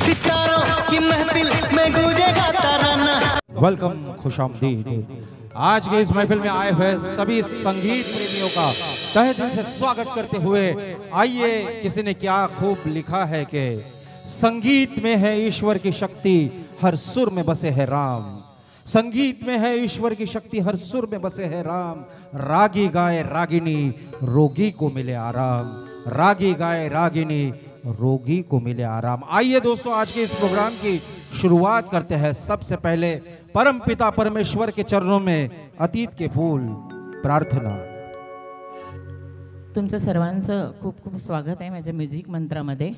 सितारों की महफिल में गूंजेगा तराना। वेलकम, खुशामदीद। आज के इस महफिल में आए हुए सभी संगीत प्रेमियों का तहे दिल से स्वागत करते हुए आइए, किसी ने क्या खूब लिखा है कि संगीत में है ईश्वर की शक्ति, हर सुर में बसे है राम। संगीत में है ईश्वर की शक्ति, हर सुर में बसे है राम। रागी गाए रागिनी, रोगी को मिले आराम। रागी गाए रागिनी, रोगी को मिले आराम। आइए दोस्तों, आज के इस प्रोग्राम की शुरुआत करते हैं। सबसे पहले परम पिता परमेश्वर के चरणों में अतीत के फूल प्रार्थना। तुमचं सर्वांचं खूप खूप स्वागत आहे माझ्या म्युझिक मंत्रामध्ये।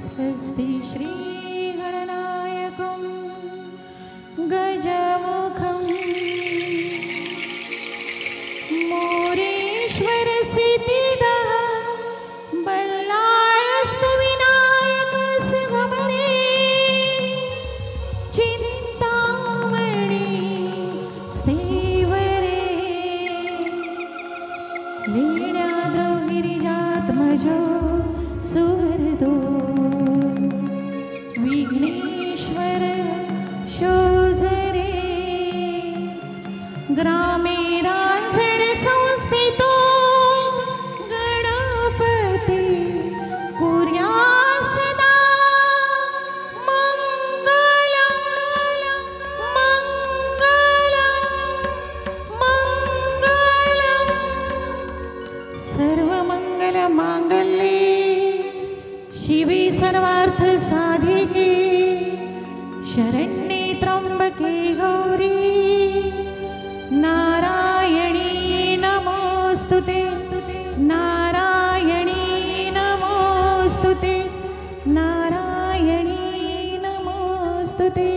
स्वस्ति श्री गणनायकं गजमुखं मोरेश्वर सिद्धिदः बल्लाळस्तु विनायकस्य गमने चिन्तामणि स्थेवरे लीलाद्रो गिरिजात्मजो सुहृदो विघ्नेश्वर शोजरे ग्रामे रांझण संस्थितो गणपती कुर्या सदा मंगलम मंगलम मंगलम। सर्वमंगल मांगल्ये शिवे सर्वार्थ साधिके शरण्ये त्र्यंबके गौरी नारायणी नमोस्तुते नारायणी नमोस्तुते नारायणी नमोस्तुते।